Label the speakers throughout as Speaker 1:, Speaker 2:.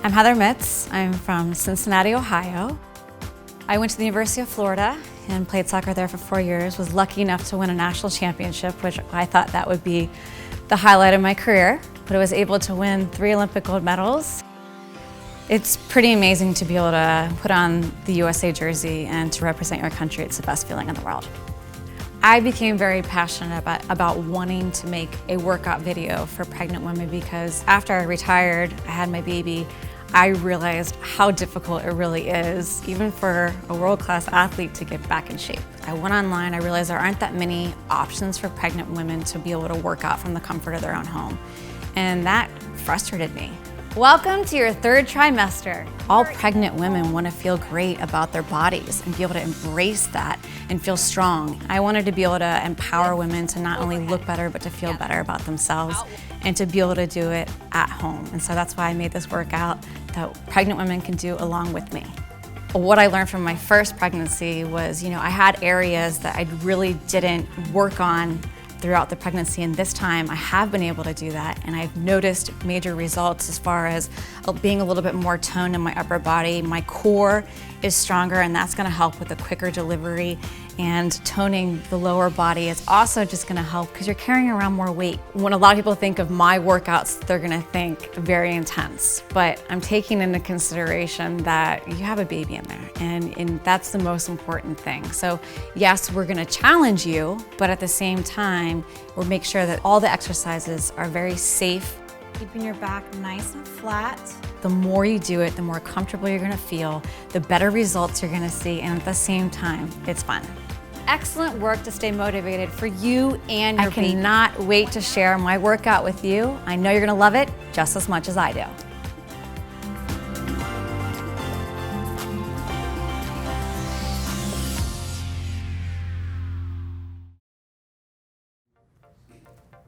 Speaker 1: I'm Heather Mitz. I'm from Cincinnati, Ohio. I went to the University of Florida and played soccer there for 4 years. Was lucky enough to win a national championship, which I thought that would be the highlight of my career, but I was able to win 3 Olympic gold medals. It's pretty amazing to be able to put on the USA jersey and to represent your country. It's the best feeling in the world. I became very passionate about wanting to make a workout video for pregnant women because after I retired, I had my baby, I realized how difficult it really is, even for a world-class athlete, to get back in shape. I went online, I realized there aren't that many options for pregnant women to be able to work out from the comfort of their own home. And that frustrated me. Welcome to your 3rd trimester. All pregnant women want to feel great about their bodies and be able to embrace that and feel strong. I wanted to be able to empower women to not only look better, but to feel better about themselves and to be able to do it at home. And so that's why I made this workout that pregnant women can do along with me. What I learned from my first pregnancy was, I had areas that I really didn't work on throughout the pregnancy, and this time I have been able to do that, and I've noticed major results as far as being a little bit more toned in my upper body. My core is stronger, and that's gonna help with a quicker delivery, and toning the lower body is also just gonna help because you're carrying around more weight. When a lot of people think of my workouts, they're gonna think very intense, but I'm taking into consideration that you have a baby in there, and that's the most important thing. So yes, we're gonna challenge you, but at the same time, we'll make sure that all the exercises are very safe, keeping your back nice and flat. The more you do it, the more comfortable you're gonna feel, the better results you're gonna see, and at the same time, it's fun. Excellent work to stay motivated for you and your baby. I cannot wait to share my workout with you. I know you're gonna love it just as much as I do.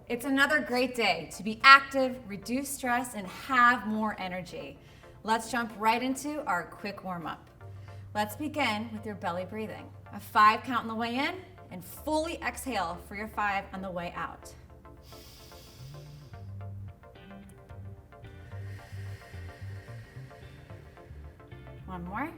Speaker 1: It's another great day to be active, reduce stress, and have more energy. Let's jump right into our quick warm-up. Let's begin with your belly breathing. A 5 count on the way in, and fully exhale for your 5 on the way out. One more.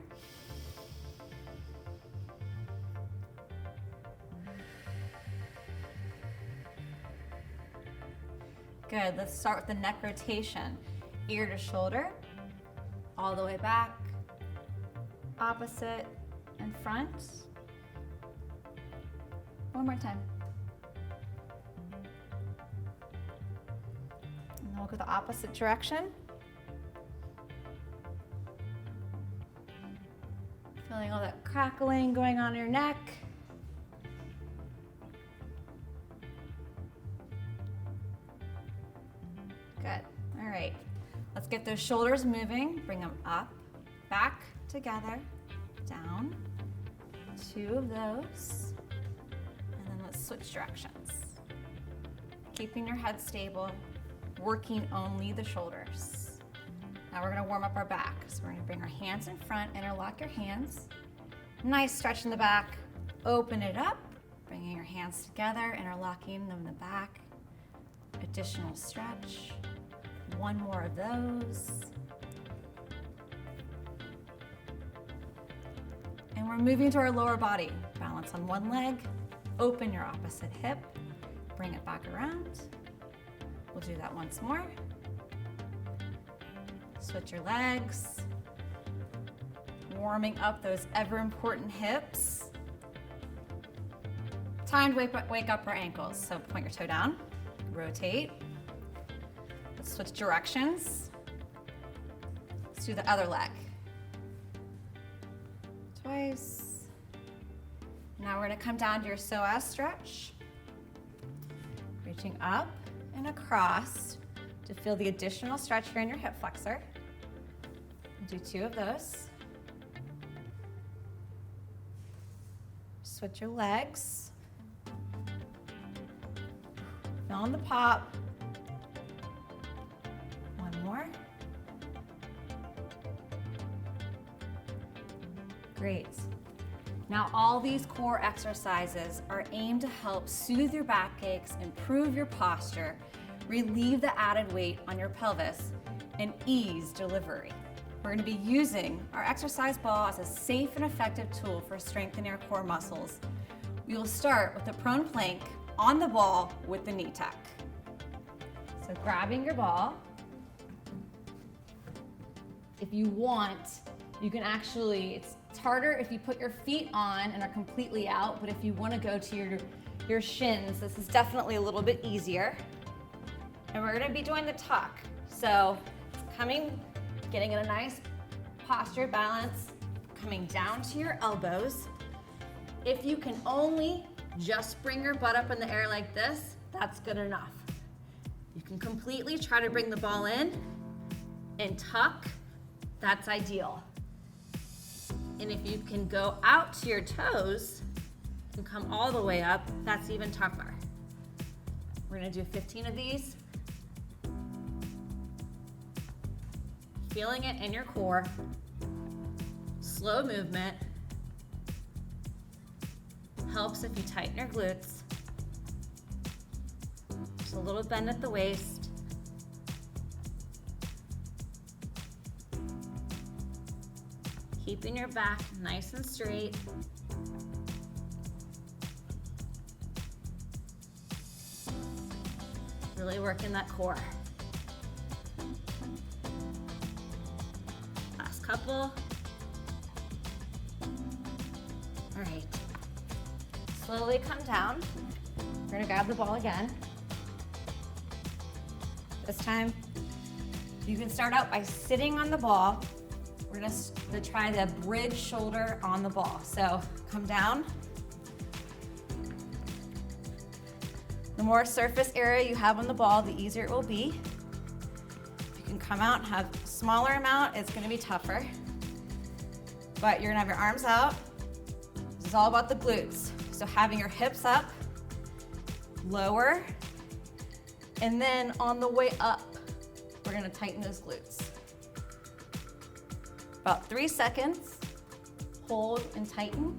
Speaker 1: Good, let's start with the neck rotation. Ear to shoulder, all the way back, opposite and front. One more time. And then we'll go the opposite direction. Feeling all that crackling going on in your neck. Good, all right. Let's get those shoulders moving. Bring them up, back, together, down. 2 of those. And then let's switch directions. Keeping your head stable, working only the shoulders. Now we're gonna warm up our back. So we're gonna bring our hands in front, interlock your hands. Nice stretch in the back. Open it up, bringing your hands together, interlocking them in the back. Additional stretch. 1 more of those. And we're moving to our lower body. Balance on one leg, open your opposite hip, bring it back around. We'll do that once more. Switch your legs. Warming up those ever important hips. Time to wake up our ankles. So point your toe down, rotate. Let's switch directions. Let's do the other leg. Twice. Now we're gonna come down to your psoas stretch. Reaching up and across to feel the additional stretch here in your hip flexor. Do 2 of those. Switch your legs. Feeling the pop. 1 more. Great. Now all these core exercises are aimed to help soothe your backaches, improve your posture, relieve the added weight on your pelvis, and ease delivery. We're going to be using our exercise ball as a safe and effective tool for strengthening our core muscles. We will start with the prone plank on the ball with the knee tuck. So grabbing your ball. If you want, you can actually, it's harder if you put your feet on and are completely out, but if you want to go to your shins, this is definitely a little bit easier. And we're going to be doing the tuck. So getting in a nice posture balance, coming down to your elbows. If you can only just bring your butt up in the air like this, that's good enough. You can completely try to bring the ball in and tuck, that's ideal. And if you can go out to your toes and come all the way up, that's even tougher. We're gonna do 15 of these. Feeling it in your core. Slow movement. Helps if you tighten your glutes. Just a little bend at the waist. Keeping your back nice and straight. Really working that core. Last couple. All right. Slowly come down. We're gonna grab the ball again. This time, you can start out by sitting on the ball. We're gonna try the bridge shoulder on the ball. So come down. The more surface area you have on the ball, the easier it will be. If you can come out and have a smaller amount, it's gonna be tougher. But you're gonna have your arms out. This is all about the glutes. So having your hips up, lower, and then on the way up, we're gonna tighten those glutes. About 3 seconds, hold and tighten.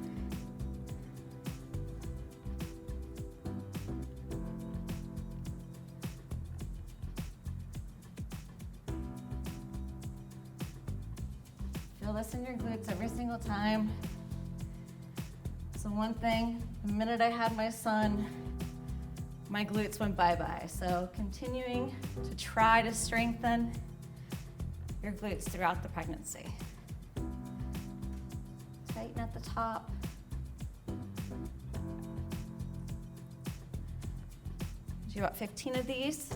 Speaker 1: Feel this in your glutes every single time. So one thing, the minute I had my son, my glutes went bye-bye. So continuing to try to strengthen your glutes throughout the pregnancy. Tighten at the top. Do about 15 of these.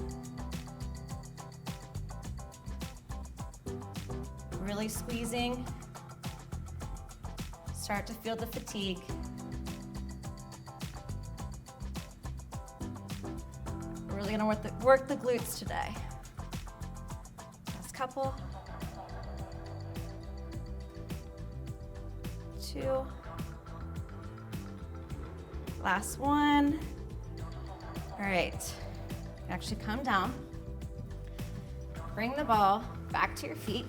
Speaker 1: Really squeezing. Start to feel the fatigue. We're really gonna work the glutes today. Last couple. 2. Last one. All right, actually come down. Bring the ball back to your feet.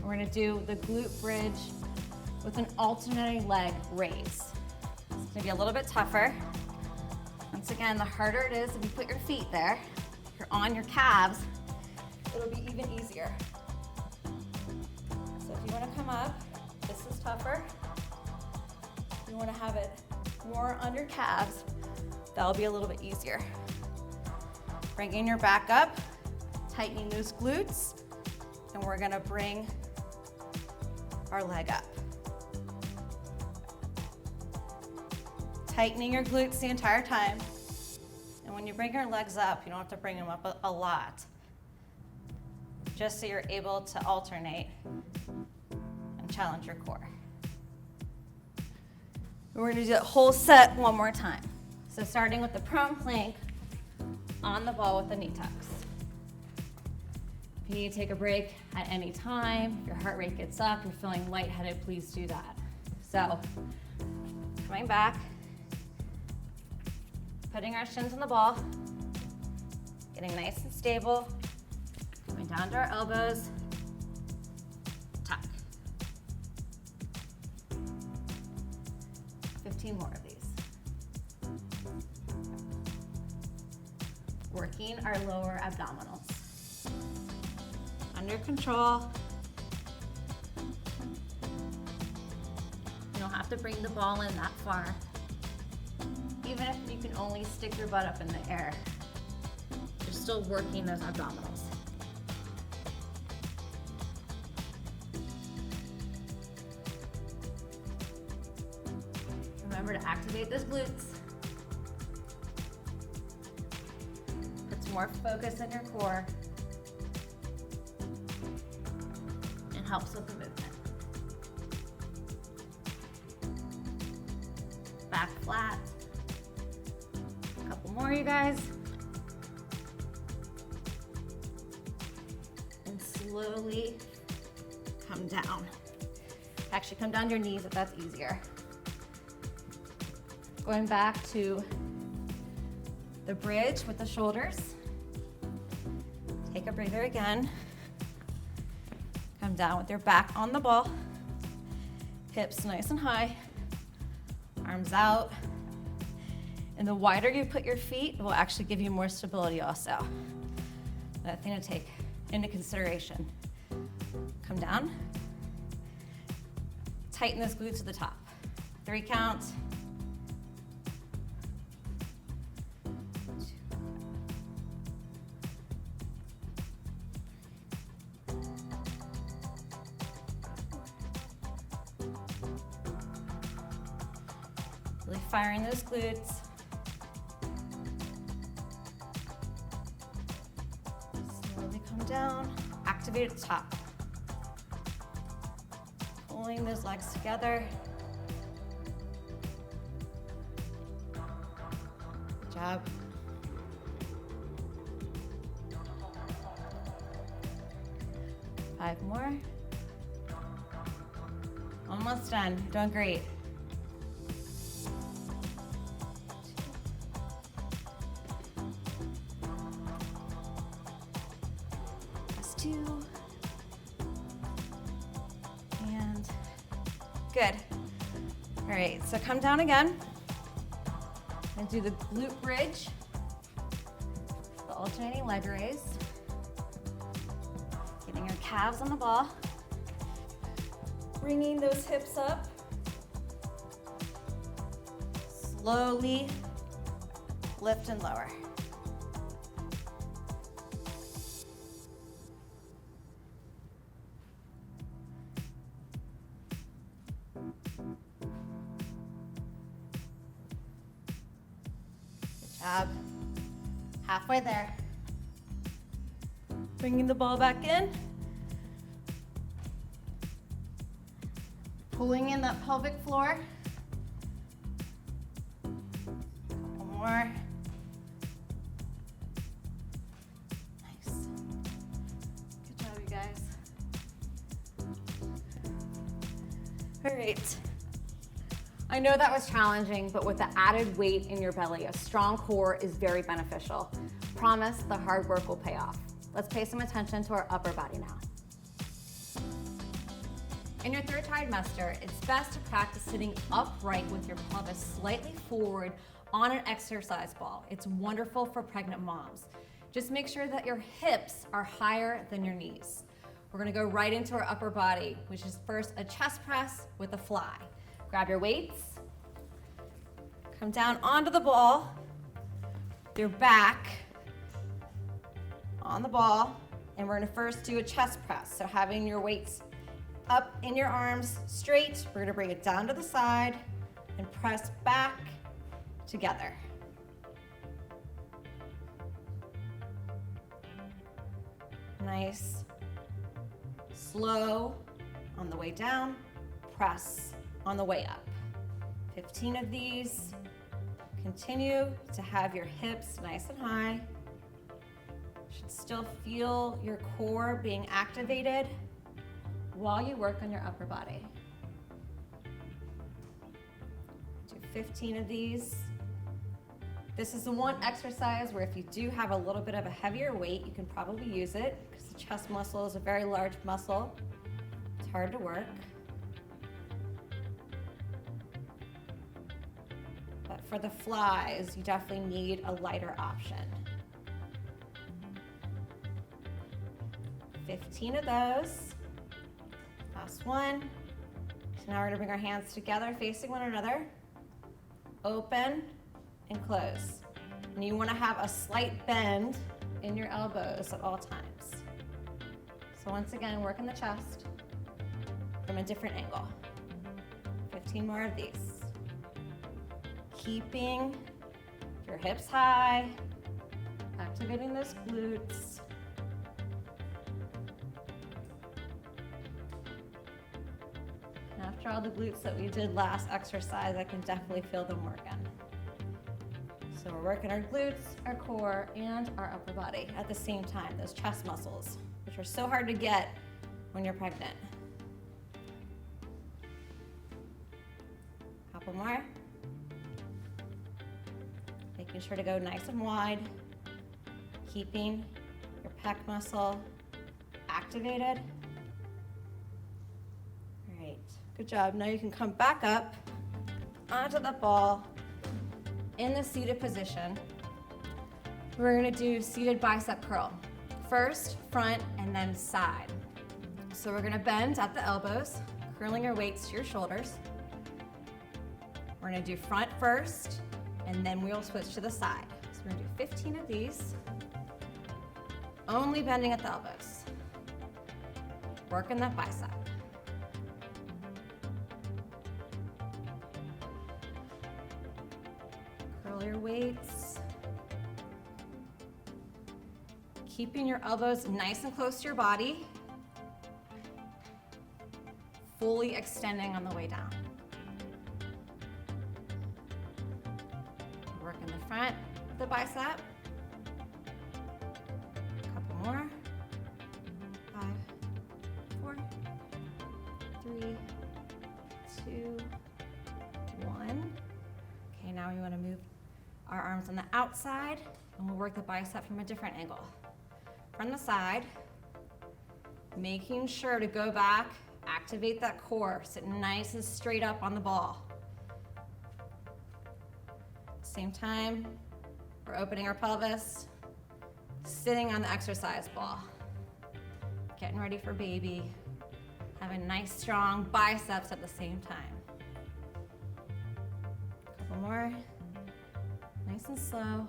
Speaker 1: We're gonna do the glute bridge with an alternating leg raise. It's gonna be a little bit tougher. Once again, the harder it is if you put your feet there, if you're on your calves, it'll be even easier. So if you wanna come up, this is tougher. If you want to have it more on your calves, that'll be a little bit easier. Bringing your back up, tightening those glutes, and we're going to bring our leg up. Tightening your glutes the entire time. And when you bring your legs up, you don't have to bring them up a lot, just so you're able to alternate and challenge your core. We're gonna do that whole set one more time. So starting with the prone plank on the ball with the knee tucks. If you need to take a break at any time, your heart rate gets up, you're feeling lightheaded, please do that. So coming back, putting our shins on the ball, getting nice and stable, coming down to our elbows, tuck. 15 more of these. Working our lower abdominals. under control. You don't have to bring the ball in that far. Even if you can only stick your butt up in the air, you're still working those abdominals. Remember to activate those glutes. Puts more focus in your core and helps with the movement. Back flat. A couple more, you guys. And slowly come down. Actually, come down to your knees if that's easier. Going back to the bridge with the shoulders. Take a breather again. Come down with your back on the ball. Hips nice and high. Arms out. And the wider you put your feet, it will actually give you more stability also. That thing to take into consideration. Come down. Tighten those glutes to the top. 3 counts. Really firing those glutes. Slowly come down, activate at the top. Pulling those legs together. Good job. Five more. Almost done, you're doing great. And good. All right, so come down again and do the glute bridge, the alternating leg raise. Getting your calves on the ball. Bringing those hips up. Slowly lift and lower. Job. Halfway there. Bringing the ball back in. Pulling in that pelvic floor. Couple more. Nice. Good job, you guys. All right. I know that was challenging, but with the added weight in your belly, a strong core is very beneficial. Promise the hard work will pay off. Let's pay some attention to our upper body now. In your third trimester, it's best to practice sitting upright with your pelvis slightly forward on an exercise ball. It's wonderful for pregnant moms. Just make sure that your hips are higher than your knees. We're gonna go right into our upper body, which is first a chest press with a fly. Grab your weights, come down onto the ball, your back on the ball, and we're gonna first do a chest press. So having your weights up in your arms straight, we're gonna bring it down to the side and press back together. Nice, slow on the way down, press on the way up. 15 of these. Continue to have your hips nice and high. Should still feel your core being activated while you work on your upper body. Do 15 of these. This is the one exercise where if you do have a little bit of a heavier weight, you can probably use it because the chest muscle is a very large muscle. It's hard to work. But for the flies, you definitely need a lighter option.
Speaker 2: 15 of those. Last one. So now we're gonna bring our hands together, facing one another. Open and close. And you wanna have a slight bend in your elbows at all times. So once again, work in the chest from a different angle. 15 more of these. Keeping your hips high, activating those glutes. And after all the glutes that we did last exercise, I can definitely feel them working. So we're working our glutes, our core, and our upper body at the same time, those chest muscles, which are so hard to get when you're pregnant. Couple more. Making sure to go nice and wide, keeping your pec muscle activated. All right, good job. Now you can come back up onto the ball in the seated position. We're gonna do seated bicep curl. First, front, and then side. So we're gonna bend at the elbows, curling your weights to your shoulders. We're gonna do front first, and then we'll switch to the side. So we're gonna do 15 of these, only bending at the elbows. Working that bicep. Curl your weights. Keeping your elbows nice and close to your body. Fully extending on the way down. Work in the front of the bicep. A couple more. 5, 4, 3, 2, 1. Okay, now we want to move our arms on the outside, and we'll work the bicep from a different angle. From the side, making sure to go back, activate that core, sit nice and straight up on the ball. Same time, we're opening our pelvis, sitting on the exercise ball. Getting ready for baby. Having nice, strong biceps at the same time. Couple more. Nice and slow.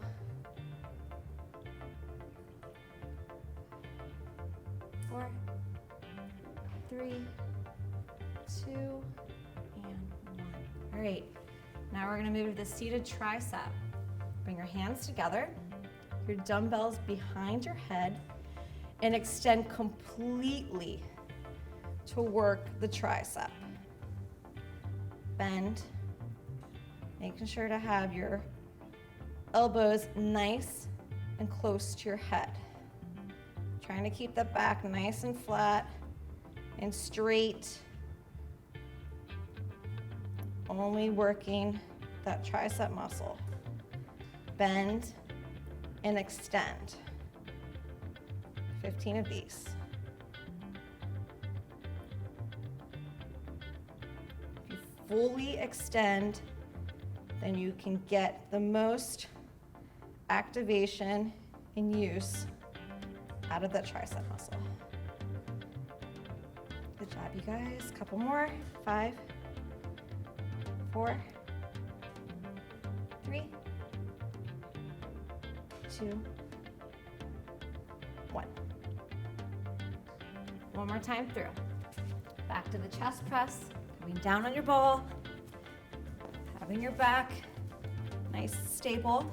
Speaker 2: 4, 3, 2, and 1. All right, now we're gonna move to the seated tricep. Bring your hands together, your dumbbells behind your head, and extend completely to work the tricep. Bend, making sure to have your elbows nice and close to your head. Trying to keep the back nice and flat and straight. Only working that tricep muscle. Bend and extend. 15 of these. If you fully extend, then you can get the most activation and use out of that tricep muscle. Good job, you guys. Couple more. 5, 4, 3, 2, 1. One more time through. Back to the chest press, coming down on your ball, having your back nice and stable,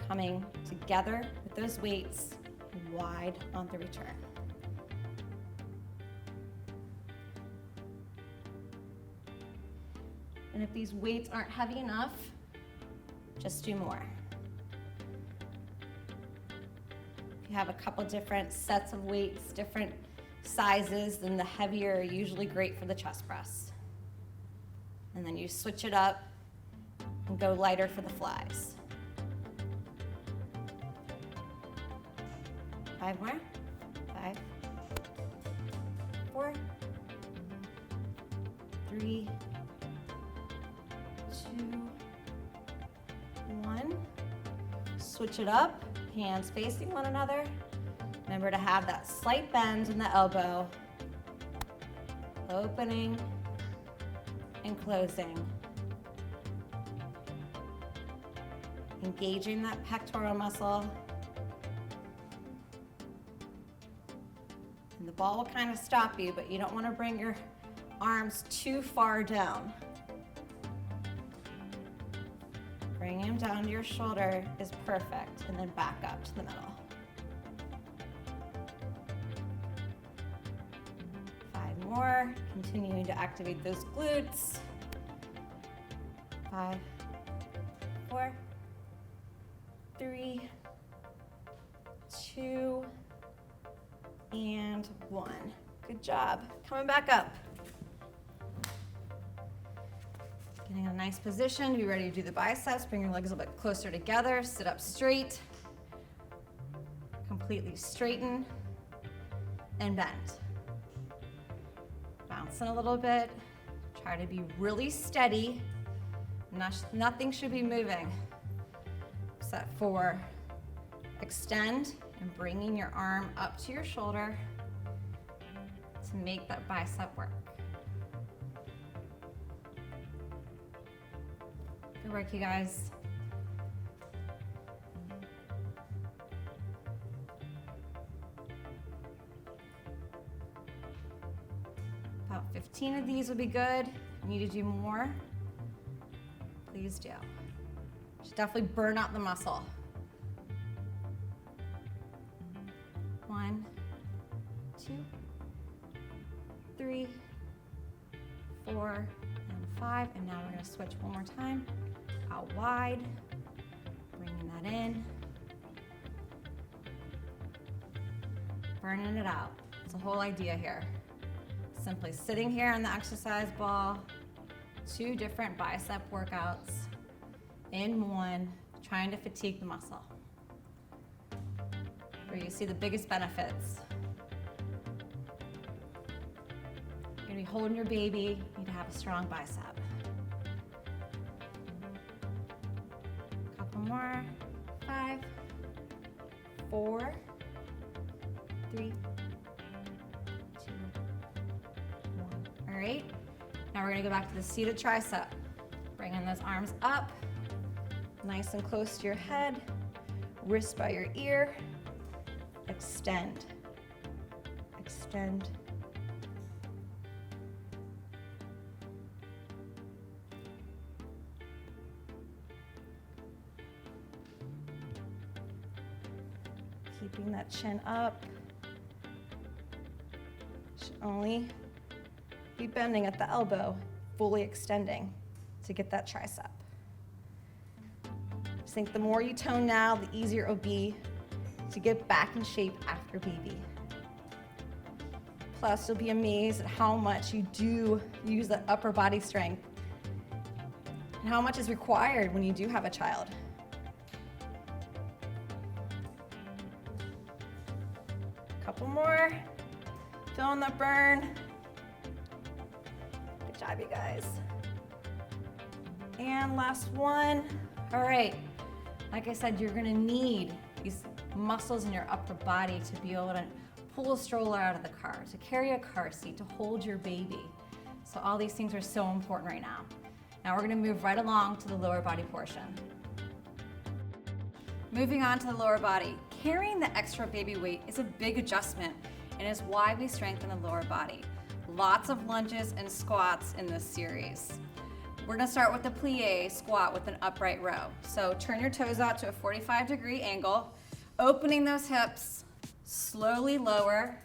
Speaker 2: coming together with those weights wide on the return. And if these weights aren't heavy enough, just do more. If you have a couple different sets of weights, different sizes, then the heavier are usually great for the chest press. And then you switch it up and go lighter for the flies. 5 more. 5, 4, 3, 2, 1. Switch it up, hands facing one another. Remember to have that slight bend in the elbow, opening and closing. Engaging that pectoral muscle. And the ball will kind of stop you, but you don't want to bring your arms too far down. Bringing them down to your shoulder is perfect, and then back up to the middle. 5 more, continuing to activate those glutes. 5, 4, 3, 2, and 1. Good job. Coming back up. Getting in a nice position to be ready to do the biceps. Bring your legs a little bit closer together. Sit up straight. Completely straighten and bend. Bouncing a little bit. Try to be really steady. Nothing should be moving except for extend and bringing your arm up to your shoulder to make that bicep work. Good work, you guys. About 15 of these would be good. You need to do more, please do. Should definitely burn out the muscle. 1, 2, 3, 4, and 5. And now we're going to switch one more time. Out wide, bringing that in. Burning it out. It's the whole idea here. Simply sitting here on the exercise ball, 2 different bicep workouts in one, trying to fatigue the muscle. Where you see the biggest benefits. You're gonna be holding your baby, you need to have a strong bicep. Couple more, 5, 4, 3, 2, 1. All right, now we're gonna go back to the seated tricep. Bringing those arms up, nice and close to your head, wrist by your ear. Extend, extend. Keeping that chin up. Should only be bending at the elbow, fully extending to get that tricep. Just think the more you tone now, the easier it will be to get back in shape after baby. Plus, you'll be amazed at how much you do use that upper body strength and how much is required when you do have a child. Couple more, feeling that burn. Good job, you guys. And last one. All right, like I said, you're gonna need these muscles in your upper body to be able to pull a stroller out of the car, to carry a car seat, to hold your baby. So all these things are so important right now. Now we're gonna move right along to the lower body portion. Moving on to the lower body. Carrying the extra baby weight is a big adjustment and is why we strengthen the lower body. Lots of lunges and squats in this series. We're gonna start with the plie squat with an upright row. So turn your toes out to a 45-degree angle, opening those hips, slowly lower.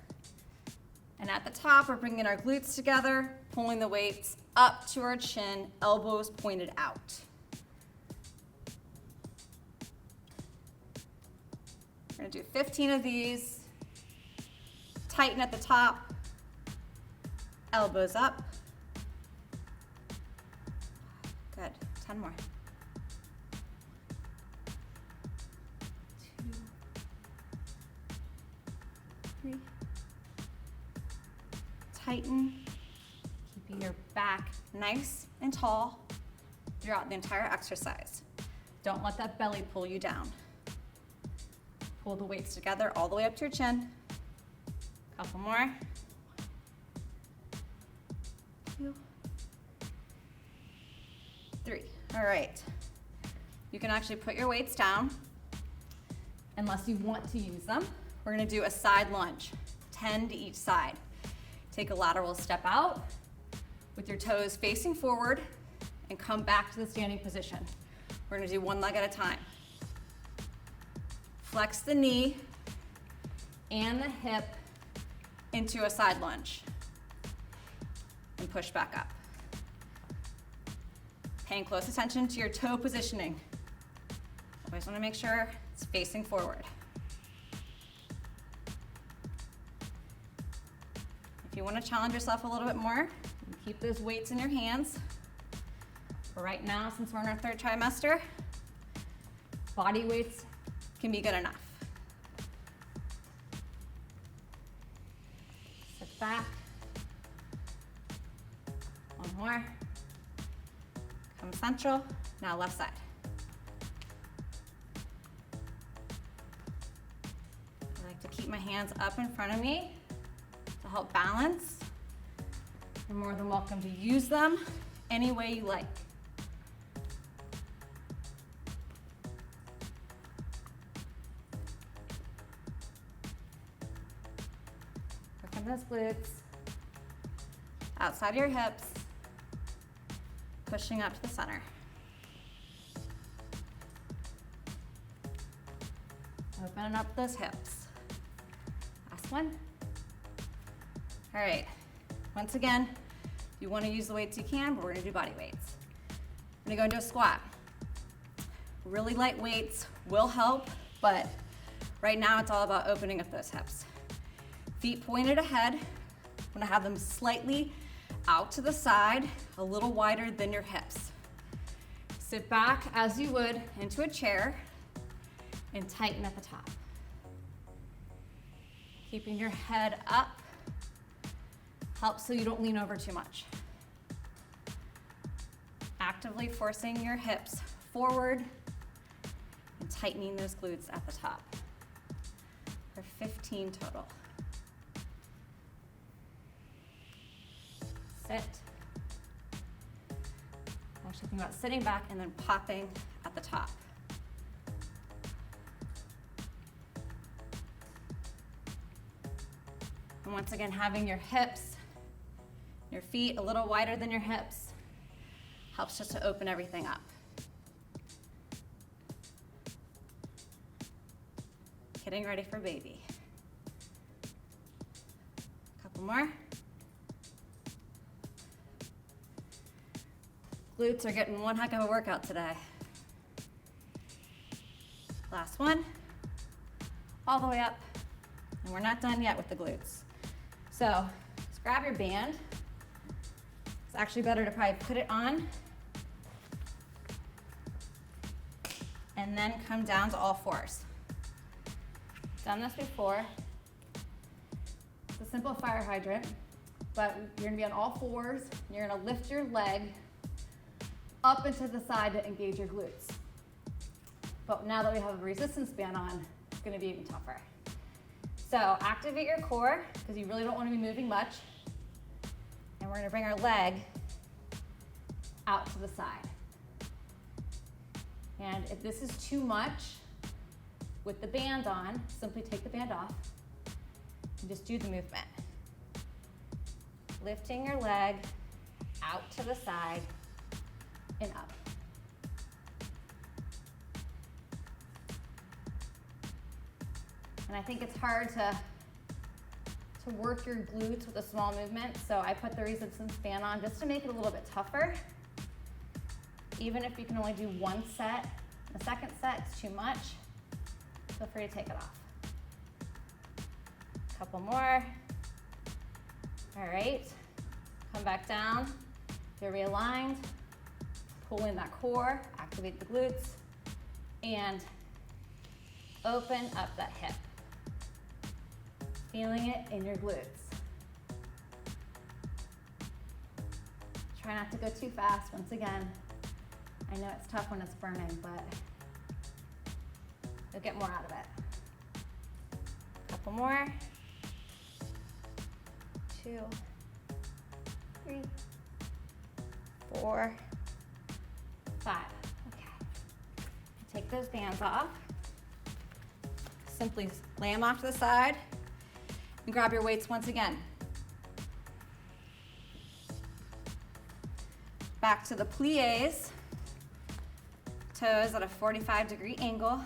Speaker 2: And at the top, we're bringing our glutes together, pulling the weights up to our chin, elbows pointed out. We're gonna do 15 of these. Tighten at the top, elbows up. Good, 10 more. 2, 3. Tighten, keeping your back nice and tall throughout the entire exercise. Don't let that belly pull you down. Pull the weights together all the way up to your chin. Couple more. 2, 3. All right. You can actually put your weights down unless you want to use them. We're gonna do a side lunge, 10 to each side. Take a lateral step out with your toes facing forward and come back to the standing position. We're gonna do one leg at a time. Flex the knee and the hip into a side lunge and push back up. Paying close attention to your toe positioning. Always want to make sure it's facing forward. If you want to challenge yourself a little bit more, keep those weights in your hands. But right now, since we're in our 3rd trimester, body weights can be good enough. Sit back. One more. Come central. Now left side. I like to keep my hands up in front of me to help balance. You're more than welcome to use them any way you like. Working those glutes. Outside your hips. Pushing up to the center. Opening up those hips. Last one. All right. Once again, if you want to use the weights, you can, but we're going to do body weights. I'm going to go into a squat. Really light weights will help, but right now it's all about opening up those hips. Feet pointed ahead. I'm going to have them slightly out to the side, a little wider than your hips. Sit back as you would into a chair and tighten at the top. Keeping your head up helps so you don't lean over too much. Actively forcing your hips forward and tightening those glutes at the top. For 15 total. Sit. Actually think about sitting back and then popping at the top. And once again, having your hips, your feet a little wider than your hips helps just to open everything up. Getting ready for baby. Couple more. Glutes are getting one heck of a workout today. Last one. All the way up. And we're not done yet with the glutes. So just grab your band. It's actually better to probably put it on and then come down to all fours. Done this before. It's a simple fire hydrant, but you're gonna be on all fours. And you're gonna lift your leg up into the side to engage your glutes. But now that we have a resistance band on, it's gonna be even tougher. So activate your core, because you really don't wanna be moving much. And we're gonna bring our leg out to the side. And if this is too much with the band on, simply take the band off and just do the movement. Lifting your leg out to the side and up. And I think it's hard to work your glutes with a small movement, so I put the resistance band on just to make it a little bit tougher. Even if you can only do one set, the second set's too much, feel free to take it off. Couple more. All right, come back down, get realigned, pull in that core, activate the glutes, and open up that hip. Feeling it in your glutes. Try not to go too fast once again. I know it's tough when it's burning, but you'll get more out of it. Couple more. 2, 3, 4, 5. Okay. Take those bands off. Simply lay them off to the side and grab your weights once again. Back to the plies. Toes at a 45-degree angle.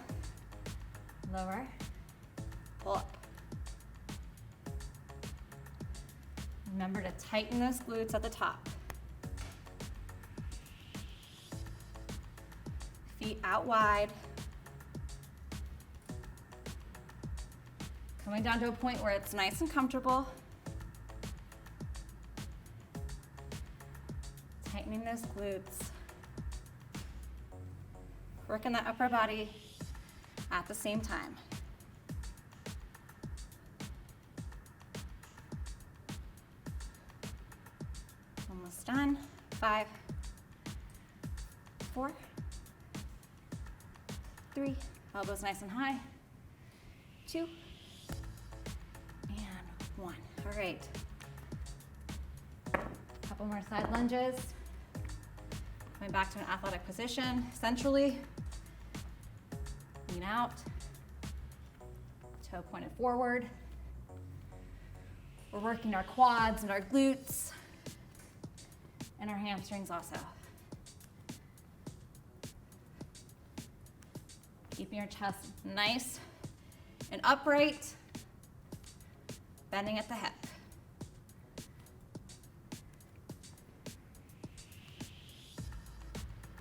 Speaker 2: Lower. Pull up. Remember to tighten those glutes at the top. Feet out wide. Coming down to a point where it's nice and comfortable. Tightening those glutes. Working that upper body at the same time. Almost done. 5, 4, 3, elbows nice and high. 2, and 1. All right. Couple more side lunges. Coming back to an athletic position, centrally. Lean out. Toe pointed forward. We're working our quads and our glutes and our hamstrings also. Keeping your chest nice and upright, bending at the hip.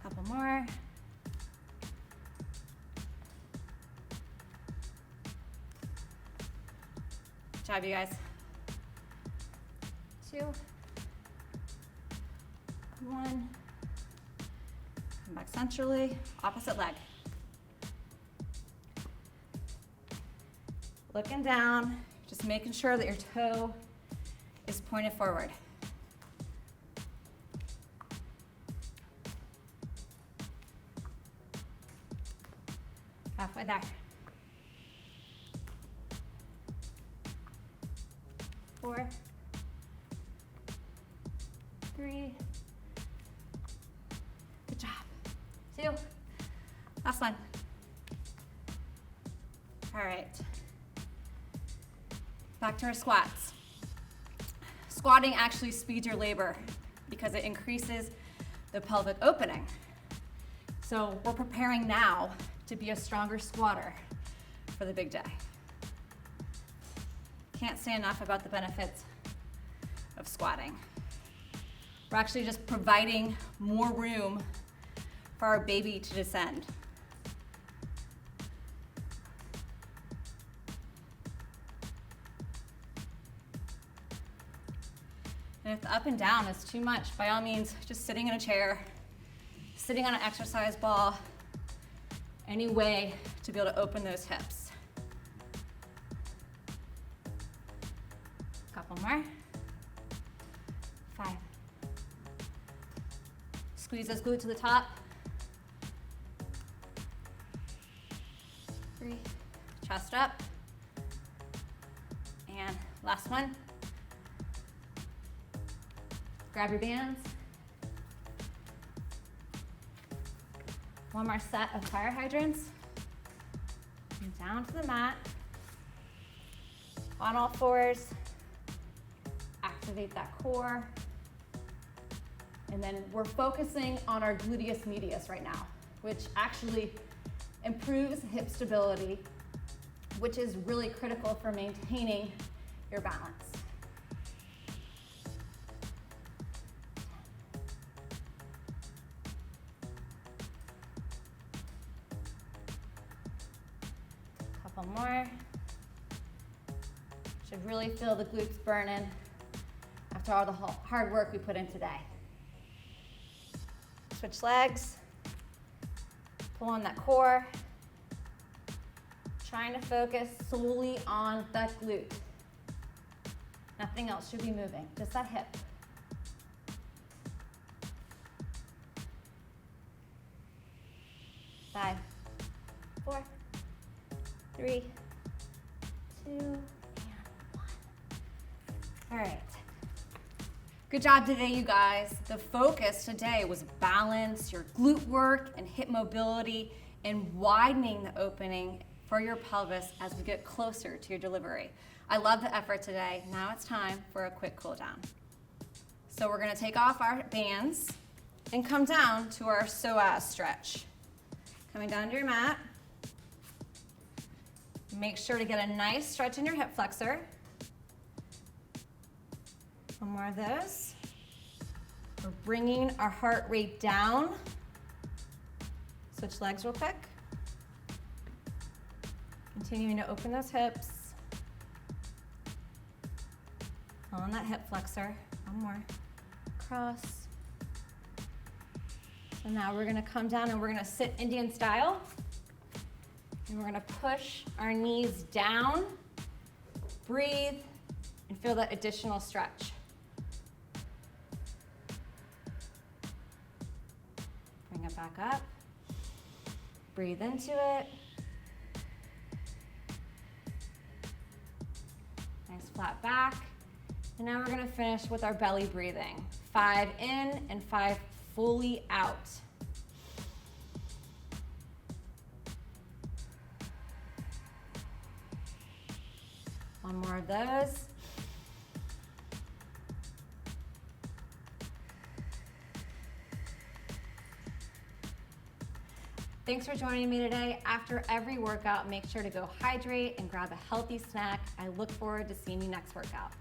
Speaker 2: Couple more. Good job, you guys. 2, 1. Come back centrally, opposite leg. Looking down, just making sure that your toe is pointed forward. Halfway there. 4, 3. Good job. 2. Last one. All right. Back to our squats. Squatting actually speeds your labor because it increases the pelvic opening. So we're preparing now to be a stronger squatter for the big day. Can't say enough about the benefits of squatting. We're actually just providing more room for our baby to descend. And if the up and down is too much, by all means, just sitting in a chair, sitting on an exercise ball, any way to be able to open those hips. Couple more. 5. Squeeze those glutes to the top. 3. Chest up. And last one. Grab your bands. One more set of fire hydrants. And down to the mat. On all fours. Activate that core. And then we're focusing on our gluteus medius right now, which actually improves hip stability, which is really critical for maintaining your balance. Couple more. Should really feel the glutes burning after all the hard work we put in today. Switch legs, pull on that core, trying to focus solely on that glute. Nothing else should be moving, just that hip. Five, 4, 3, 2, right. Good job today, you guys. The focus today was balance, your glute work, and hip mobility, and widening the opening for your pelvis as we get closer to your delivery. I love the effort today. Now it's time for a quick cool down. So we're gonna take off our bands and come down to our psoas stretch. Coming down to your mat. Make sure to get a nice stretch in your hip flexor. One more of those. We're bringing our heart rate down. Switch legs real quick. Continuing to open those hips. On that hip flexor. One more. Cross. So now we're gonna come down and we're gonna sit Indian style. And we're gonna push our knees down. Breathe and feel that additional stretch. Bring it back up. Breathe into it. Nice flat back. And now we're gonna finish with our belly breathing. 5 in and 5 fully out. One more of those. Thanks for joining me today. After every workout, make sure to go hydrate and grab a healthy snack. I look forward to seeing you next workout.